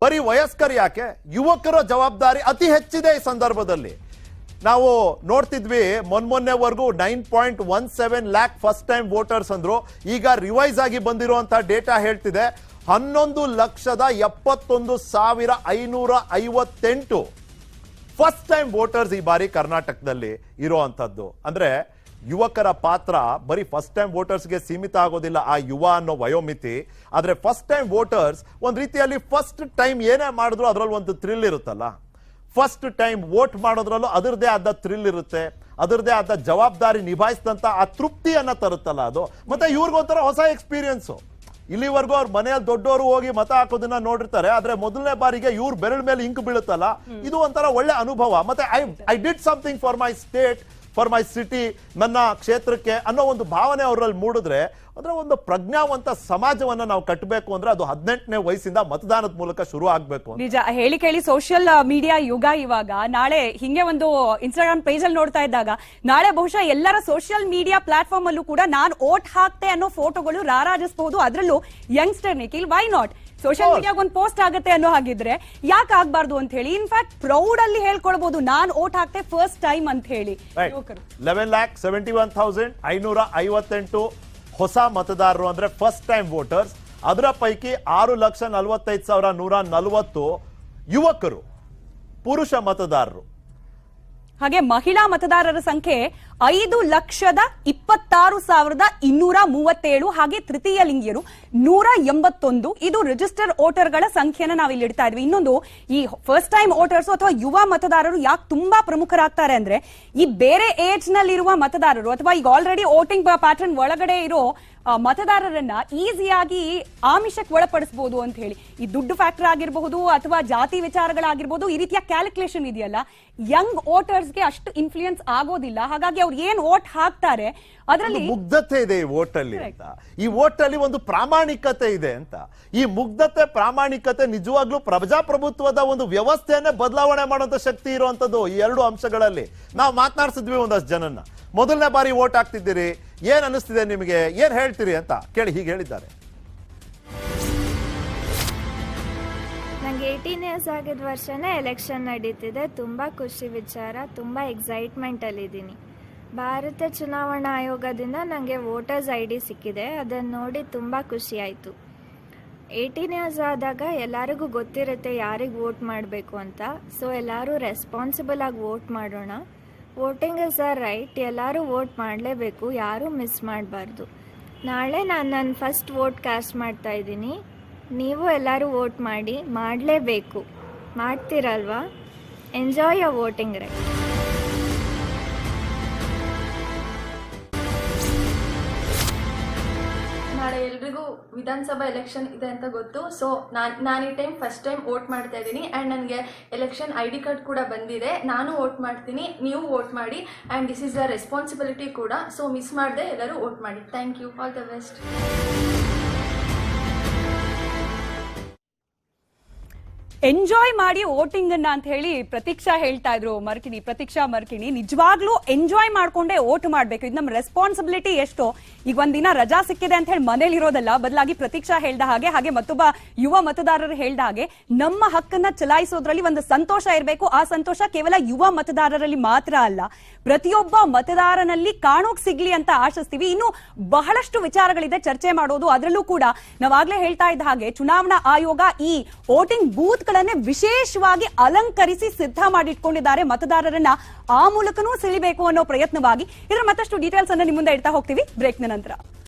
ಬರೀ ವಯಸ್ಕರು ಯಾಕೆ, ಯುವಕರ ಜವಾಬ್ದಾರಿ ಅತಿ ಹೆಚ್ಚಿದೆ ಈ ಸಂದರ್ಭದಲ್ಲಿ. ನಾವು ನೋಡ್ತಿದ್ವಿ ಮೊನ್ನೆವರೆಗೂ 9.17 ಲ್ಯಾಕ್ ಫಸ್ಟ್ ಟೈಮ್ ವೋಟರ್ಸ್ ಅಂದ್ರು. ಈಗ ರಿವೈಸ್ ಆಗಿ ಬಂದಿರುವಂತಹ ಡೇಟಾ ಹೇಳ್ತಿದೆ 11,71,558 ಫಸ್ಟ್ ಟೈಮ್ ವೋಟರ್ಸ್ ಈ ಬಾರಿ ಕರ್ನಾಟಕದಲ್ಲಿ ಇರುವಂತದ್ದು. ಅಂದ್ರೆ ಯುವಕರ ಪಾತ್ರ ಬರೀ ಫಸ್ಟ್ ಟೈಮ್ ವೋಟರ್ಸ್ಗೆ ಸೀಮಿತ ಆಗೋದಿಲ್ಲ, ಆ ಯುವ ಅನ್ನೋ ವಯೋಮಿತಿ. ಆದ್ರೆ ಫಸ್ಟ್ ಟೈಮ್ ವೋಟರ್ಸ್ ಒಂದ್ ರೀತಿಯಲ್ಲಿ ಫಸ್ಟ್ ಟೈಮ್ ಏನೇ ಮಾಡಿದ್ರು ಅದ್ರಲ್ಲಿ ಒಂದು ಥ್ರಿಲ್ ಇರುತ್ತಲ್ಲ. ಫಸ್ಟ್ ಟೈಮ್ ವೋಟ್ ಮಾಡೋದ್ರಲ್ಲೂ ಅದರದೇ ಆದ ಥ್ರಿಲ್ ಇರುತ್ತೆ, ಅದರದೇ ಆದ ಜವಾಬ್ದಾರಿ ನಿಭಾಯಿಸಿದಂತ ಆ ತೃಪ್ತಿಯನ್ನ ತರುತ್ತಲ್ಲ ಅದು. ಮತ್ತೆ ಇವ್ರಿಗೊಂಥರ ಹೊಸ ಎಕ್ಸ್ಪೀರಿಯನ್ಸು. ಇಲ್ಲಿವರೆಗೂ ಅವ್ರ ಮನೆಯಲ್ಲಿ ದೊಡ್ಡವರು ಹೋಗಿ ಮತ ಹಾಕೋದನ್ನ ನೋಡಿರ್ತಾರೆ, ಆದ್ರೆ ಮೊದಲನೇ ಬಾರಿಗೆ ಇವ್ರ ಬೆರಳ ಮೇಲೆ ಇಂಕ್ ಬೀಳುತ್ತಲ್ಲ, ಇದು ಒಂಥರ ಒಳ್ಳೆ ಅನುಭವ. ಮತ್ತೆ I did something for my state, for my city, ನನ್ನ ಕ್ಷೇತ್ರಕ್ಕೆ ಅನ್ನೋ ಒಂದು ಭಾವನೆ ಅವರಲ್ಲಿ ಮೂಡಿದ್ರೆ ಅಂದ್ರೆ ಒಂದು ಪ್ರಜ್ಞಾವಂತ ಸಮಾಜವನ್ನ ನಾವು ಕಟ್ಟಬೇಕು ಅಂದ್ರೆ ಅದು 18ನೇ ವಯಸ್ಸಿಂದ ಮತದಾನದ ಮೂಲಕ ಶುರು ಆಗ್ಬೇಕು. ನಿಜ ಹೇಳಿ ಕೇಳಿ ಸೋಷಿಯಲ್ ಮೀಡಿಯಾ ಯುಗ ಇವಾಗ. ನಾಳೆ ಹಿಂಗೆ ಒಂದು ಇನ್ಸ್ಟಾಗ್ರಾಮ್ ಪೇಜ್ ಅಲ್ಲಿ ನೋಡ್ತಾ ಇದ್ದಾಗ ನಾಳೆ ಬಹುಶಃ ಎಲ್ಲರ ಸೋಷಿಯಲ್ ಮೀಡಿಯಾ ಪ್ಲಾಟ್ಫಾರ್ಮ್ ಅಲ್ಲೂ ಕೂಡ ನಾನು ಓಟ್ ಹಾಕ್ತೆ ಅನ್ನೋ ಫೋಟೋಗಳು ರಾರಾಜಿಸಬಹುದು. ಅದರಲ್ಲೂ youngster Nikhil, why not? Social ಮೀಡಿಯಾಗ ಒಂದು ಪೋಸ್ಟ್ ಆಗುತ್ತೆ ಅನ್ನೋ ಹಾಗಿದ್ರೆ ಯಾಕೆ ಆಗ್ಬಾರ್ದು ಅಂತ ಹೇಳಿ ಇನ್ಫ್ಯಾಕ್ಟ್ ಪ್ರೌಡ್ ಅಲ್ಲಿ ಹೇಳ್ಕೊಳ್ಬಹುದು ನಾನು ಓಟ್ ಹಾಕ್ತೆ ಫಸ್ಟ್ ಟೈಮ್ ಅಂತ ಹೇಳಿ. 11,71,558 ಹೊಸ ಮತದಾರರು ಅಂದ್ರೆ ಫಸ್ಟ್ ಟೈಮ್ ವೋಟರ್ಸ್. ಅದರ ಪೈಕಿ 6,45,140 ಯುವಕರು, ಪುರುಷ ಮತದಾರರು. ಹಾಗೆ ಮಹಿಳಾ ಮತದಾರರ ಸಂಖ್ಯೆ 5,26,237. ಹಾಗೆ ತೃತೀಯ ಲಿಂಗಿಯರು 181. ಇದು ರಿಜಿಸ್ಟರ್ ವೋಟರ್ಗಳ ಸಂಖ್ಯೆನ ನಾವು ಇಲ್ಲಿ ಇಡ್ತಾ ಇದ್ವಿ. ಇನ್ನೊಂದು, ಈ ಫಸ್ಟ್ ಟೈಮ್ ವೋಟರ್ಸ್ ಅಥವಾ ಯುವ ಮತದಾರರು ಯಾಕೆ ತುಂಬಾ ಪ್ರಮುಖರಾಗ್ತಾರೆ ಅಂದ್ರೆ ಈ ಬೇರೆ ಏಜ್ ನಲ್ಲಿರುವ ಮತದಾರರು ಅಥವಾ ಈಗ ಆಲ್ರೆಡಿ ವೋಟಿಂಗ್ ಪ್ಯಾಟರ್ನ್ ಒಳಗಡೆ ಇರೋ ಮತದಾರರನ್ನ ಈಸಿಯಾಗಿ ಆಮಿಷಕ್ಕೆ ಒಳಪಡಿಸಬಹುದು ಅಂತ ಹೇಳಿ. ಈ ದುಡ್ಡು ಫ್ಯಾಕ್ಟರ್ ಆಗಿರಬಹುದು ಅಥವಾ ಜಾತಿ ವಿಚಾರಗಳಾಗಿರ್ಬೋದು, ಈ ರೀತಿಯ ಕ್ಯಾಲ್ಕುಲೇಷನ್ ಇದೆಯಲ್ಲ, ಯಂಗ್ ವೋಟರ್ಸ್ಗೆ ಅಷ್ಟು ಇನ್ಫ್ಲೂಯೆನ್ಸ್ ಆಗೋದಿಲ್ಲ. ಹಾಗಾಗಿ ಅವ್ರು ಏನ್ ವೋಟ್ ಹಾಕ್ತಾರೆ ಅದರಲ್ಲಿ ಮುಗ್ಧತೆ ಇದೆ ಈ ವೋಟ್ ಅಲ್ಲಿ ಅಂತ. ಈ ವೋಟ್ ಅಲ್ಲಿ ಒಂದು ಪ್ರಾಮಾಣಿಕತೆ ಇದೆ ಅಂತ. ಈ ಮುಗ್ಧತೆ, ಪ್ರಾಮಾಣಿಕತೆ ನಿಜವಾಗ್ಲೂ ಪ್ರಜಾಪ್ರಭುತ್ವದ ಒಂದು ವ್ಯವಸ್ಥೆಯನ್ನೇ ಬದಲಾವಣೆ ಮಾಡುವಂತ ಶಕ್ತಿ ಇರುವಂತದ್ದು ಈ ಎರಡು ಅಂಶಗಳಲ್ಲಿ. ನಾವು ಮಾತನಾಡಿಸಿದ್ವಿ ಒಂದಷ್ಟು ಜನನ್ನ, ಮೊದಲನೇ ಬಾರಿ ವೋಟ್ ಹಾಕ್ತಿದ್ದೀರಿ, ಏನ್ ಅನಿಸ್ತಿದೆ ನಿಮಗೆ, ಏನ್ ಹೇಳ್ತೀರಿ ಅಂತ ಕೇಳಿ ಹೀಗೆ ಹೇಳಿದ್ದಾರೆ. ನಂಗೆ 18 ಇಯರ್ಸ್ ಆಗಿದ ವರ್ಷನೇ ಎಲೆಕ್ಷನ್ ನಡೀತಿದೆ. ತುಂಬ ಖುಷಿ ವಿಚಾರ, ತುಂಬ ಎಕ್ಸೈಟ್ಮೆಂಟ್ ಅಲ್ಲಿದ್ದೀನಿ. ಭಾರತ ಚುನಾವಣಾ ಆಯೋಗದಿಂದ ನನಗೆ ವೋಟರ್ಸ್ ID ಸಿಕ್ಕಿದೆ. ಅದನ್ನು ನೋಡಿ ತುಂಬ ಖುಷಿ ಆಯಿತು. 18 ಇಯರ್ಸ್ ಆದಾಗ ಎಲ್ಲರಿಗೂ ಗೊತ್ತಿರುತ್ತೆ ಯಾರಿಗೆ ವೋಟ್ ಮಾಡಬೇಕು ಅಂತ. ಸೊ ಎಲ್ಲರೂ ರೆಸ್ಪಾನ್ಸಿಬಲ್ ಆಗಿ ವೋಟ್ ಮಾಡೋಣ. ವೋಟಿಂಗ್ ಇಸ್ ಅ ರೈಟ್, ಎಲ್ಲರೂ ವೋಟ್ ಮಾಡಲೇಬೇಕು, ಯಾರೂ ಮಿಸ್ ಮಾಡಬಾರ್ದು. ನಾಳೆ ನಾನು ನನ್ನ ಫಸ್ಟ್ ವೋಟ್ ಕಾಸ್ಟ್ ಮಾಡ್ತಾ ಇದ್ದೀನಿ. ನೀವು ಎಲ್ಲರೂ ವೋಟ್ ಮಾಡಿ, ಮಾಡಲೇಬೇಕು. ಮಾಡ್ತೀರಲ್ವಾ? Enjoy your voting right. ನಾಳೆ ಎಲ್ರಿಗೂ ವಿಧಾನಸಭಾ ಎಲೆಕ್ಷನ್ ಇದೆ ಅಂತ ಗೊತ್ತು. ಸೊ ನಾನು ಈ ಟೈಮ್ ಫಸ್ಟ್ ಟೈಮ್ ವೋಟ್ ಮಾಡ್ತಾ ಇದ್ದೀನಿ ಆ್ಯಂಡ್ ನನಗೆ ಎಲೆಕ್ಷನ್ ID ಕಾರ್ಡ್ ಕೂಡ ಬಂದಿದೆ. ನಾನು ವೋಟ್ ಮಾಡ್ತೀನಿ, ನೀವು ವೋಟ್ ಮಾಡಿ, and this is a responsibility ಕೂಡ. ಸೊ ಮಿಸ್ ಮಾಡದೆ ಎಲ್ಲರೂ ವೋಟ್ ಮಾಡಿ. Thank you, all the best. Enjoy ಮಾಡಿ ವೋಟಿಂಗ್ ಅನ್ನ ಅಂತ ಹೇಳಿ ಪ್ರತೀಕ್ಷಾ ಹೇಳ್ತಾ ಇದ್ರು. ಪ್ರತೀಕ್ಷಾ ಮರ್ಕಿಣಿ ನಿಜವಾಗ್ಲೂ ಎಂಜಾಯ್ ಮಾಡ್ಕೊಂಡೇ ವೋಟ್ ಮಾಡ್ಬೇಕು. ಇದು ನಮ್ಮ ರೆಸ್ಪಾನ್ಸಿಬಿಲಿಟಿ. ಎಷ್ಟೋ ಈಗ ಒಂದಿನ ರಜಾ ಸಿಕ್ಕಿದೆ ಅಂತ ಹೇಳಿ ಮನೇಲಿ ಇರೋದಲ್ಲ, ಬದಲಾಗಿ ಪ್ರತೀಕ್ಷಾ ಹೇಳ್ದ ಹಾಗೆ ಮತ್ತೊಬ್ಬ ಯುವ ಮತದಾರರು ಹೇಳ್ದ ಹಾಗೆ ನಮ್ಮ ಹಕ್ಕನ್ನ ಚಲಾಯಿಸೋದ್ರಲ್ಲಿ ಒಂದು ಸಂತೋಷ ಇರಬೇಕು. ಆ ಸಂತೋಷ ಕೇವಲ ಯುವ ಮತದಾರರಲ್ಲಿ ಮಾತ್ರ ಅಲ್ಲ, ಪ್ರತಿಯೊಬ್ಬ ಮತದಾರನಲ್ಲಿ ಕಾಣೋಕ್ ಸಿಗ್ಲಿ ಅಂತ ಆಶಿಸ್ತೀವಿ. ಇನ್ನು ಬಹಳಷ್ಟು ವಿಚಾರಗಳಿದೆ ಚರ್ಚೆ ಮಾಡೋದು. ಅದರಲ್ಲೂ ಕೂಡ ನಾವಾಗ್ಲೇ ಹೇಳ್ತಾ ಇದ್ದ ಹಾಗೆ ಚುನಾವಣಾ ಆಯೋಗ ಈ ವೋಟಿಂಗ್ ಬೂತ್ ವಿಶೇಷವಾಗಿ ಅಲಂಕರಿಸಿ ಸಿದ್ಧ ಮಾಡಿಟ್ಕೊಂಡಿದ್ದಾರೆ. ಮತದಾರರನ್ನ ಆ ಮೂಲಕನೂ ಸೆಳಿಬೇಕು ಅನ್ನೋ ಪ್ರಯತ್ನವಾಗಿ. ಇದರ ಮತ್ತಷ್ಟು ಡೀಟೇಲ್ಸ್ ಅನ್ನು ನಿಮ್ಮ ಮುಂದೆ ಇಡ್ತಾ ಹೋಗ್ತೀವಿ ಬ್ರೇಕ್ನ ನಂತರ.